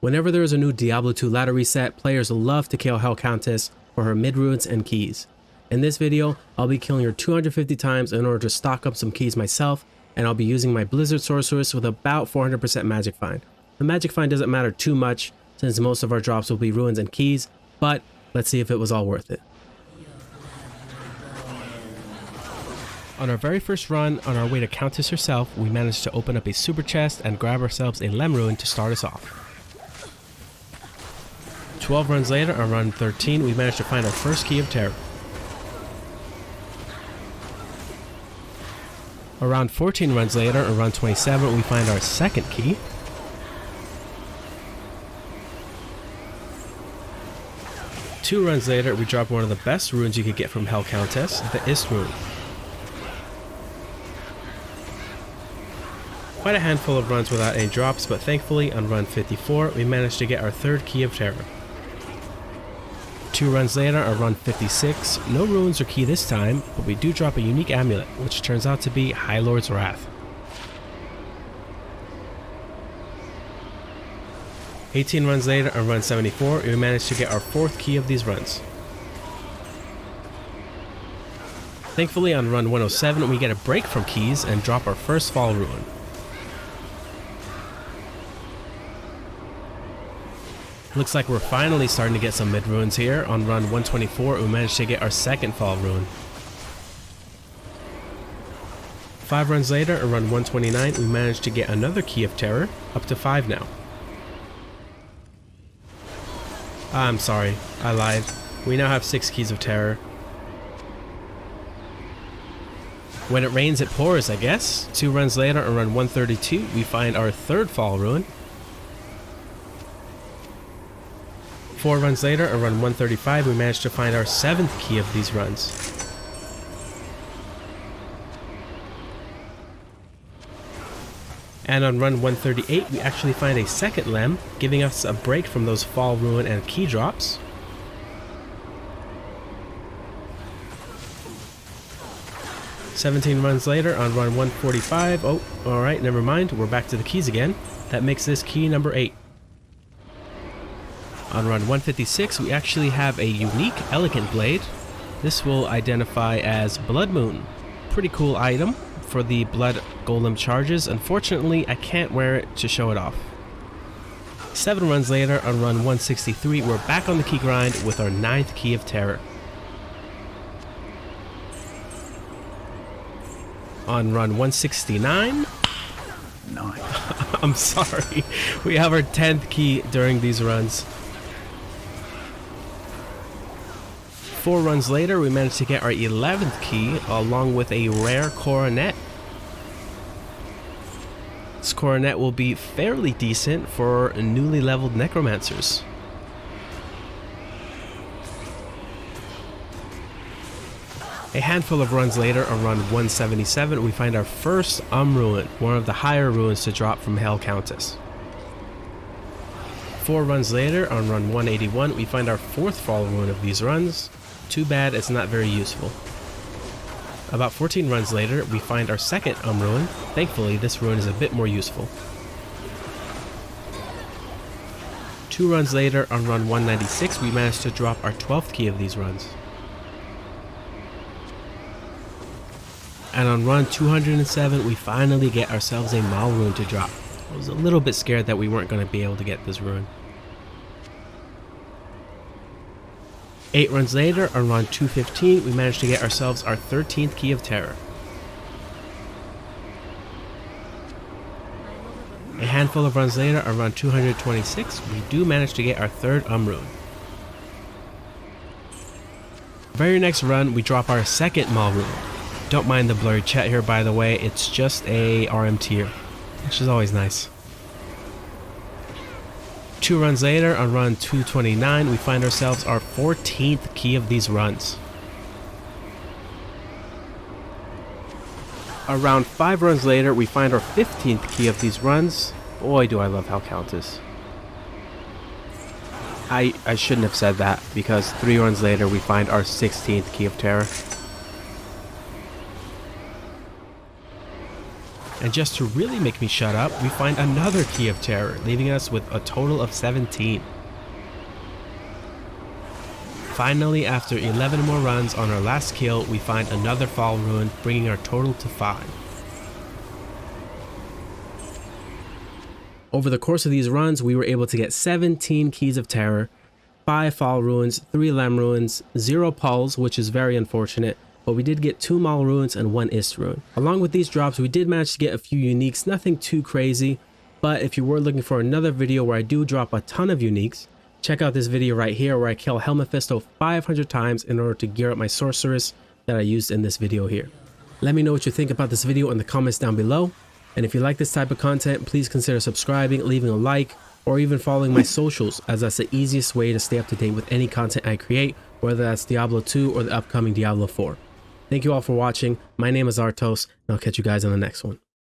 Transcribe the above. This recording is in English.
Whenever there is a new Diablo 2 ladder reset, players love to kill Hell Countess for her mid-runes and keys. In this video, I'll be killing her 250 times in order to stock up some keys myself, and I'll be using my Blizzard Sorceress with about 400% Magic Find. The Magic Find doesn't matter too much since most of our drops will be runes and keys, but let's see if it was all worth it. On our very first run, on our way to Countess herself, we managed to open up a super chest and grab ourselves a Lem rune to start us off. 12 runs later, on run 13, we managed to find our first key of terror. Around 14 runs later, on run 27, we find our second key. Two runs later, we drop one of the best runes you could get from Hell Countess, the Ist rune. Quite a handful of runs without any drops, but thankfully on run 54, we managed to get our third key of terror. 2 runs later, on run 56, no runes or key this time, but we do drop a unique amulet, which turns out to be High Lord's Wrath. 18 runs later, on run 74, we managed to get our fourth key of these runs. Thankfully on run 107, we get a break from keys and drop our first fall rune. Looks like we're finally starting to get some mid runes here. On run 124, we managed to get our second fall rune. 5 runs later, on run 129, we managed to get another key of terror, up to 5 now. I'm sorry, I lied. We now have 6 keys of terror. When it rains, it pours, I guess. 2 runs later, on run 132, we find our third fall rune. 4 runs later, on run 135, we managed to find our 7th key of these runs. And on run 138, we actually find a second Lem, giving us a break from those fall rune and key drops. "17 runs later, on run 145, oh, alright, never mind, we're back to the keys again. That makes this key number 8. On run 156, we actually have a unique elegant blade. This will identify as Blood Moon. Pretty cool item for the blood golem charges. Unfortunately, I can't wear it to show it off. 7 runs later, on run 163, we're back on the key grind with our 9th key of terror. On run 169, I'm sorry, we have our 10th key during these runs. 4 runs later, we managed to get our 11th key along with a rare coronet. This coronet will be fairly decent for newly leveled necromancers. A handful of runs later, on run 177, we find our first rune, one of the higher runes to drop from Hell Countess. 4 runs later, on run 181, we find our 4th fall rune of these runs. Too bad it's not very useful. About 14 runs later, we find our second rune. Thankfully, this rune is a bit more useful. 2 runs later, on run 196, we managed to drop our 12th key of these runs. And on run 207, we finally get ourselves a Mal rune to drop. I was a little bit scared that we weren't going to be able to get this rune. 8 runs later, on run 215, we managed to get ourselves our 13th key of terror. A handful of runs later, on run 226, we do manage to get our 3rd rune. Very next run, we drop our 2nd Mal rune. Don't mind the blurry chat here, by the way, it's just a RM tier, which is always nice. 2 runs later, on run 229, we find ourselves our 14th key of these runs. Around 5 runs later, we find our 15th key of these runs. Boy, do I love Hell Countess. I shouldn't have said that, because 3 runs later, we find our 16th key of terror. And just to really make me shut up, we find another Key of Terror, leaving us with a total of 17. Finally, after 11 more runs on our last kill, we find another Fall Rune, bringing our total to 5. Over the course of these runs, we were able to get 17 Keys of Terror, 5 Fall Runes, 3 Lem Runes, 0 Pulls, which is very unfortunate, but we did get 2 Mal Runes and 1 Ist Rune. Along with these drops, we did manage to get a few uniques, nothing too crazy, but if you were looking for another video where I do drop a ton of uniques, check out this video right here where I kill Helmephisto 500 times in order to gear up my sorceress that I used in this video here. Let me know what you think about this video in the comments down below, and if you like this type of content, please consider subscribing, leaving a like, or even following my socials, as that's the easiest way to stay up to date with any content I create, whether that's Diablo 2 or the upcoming Diablo 4. Thank you all for watching. My name is Artos, and I'll catch you guys on the next one.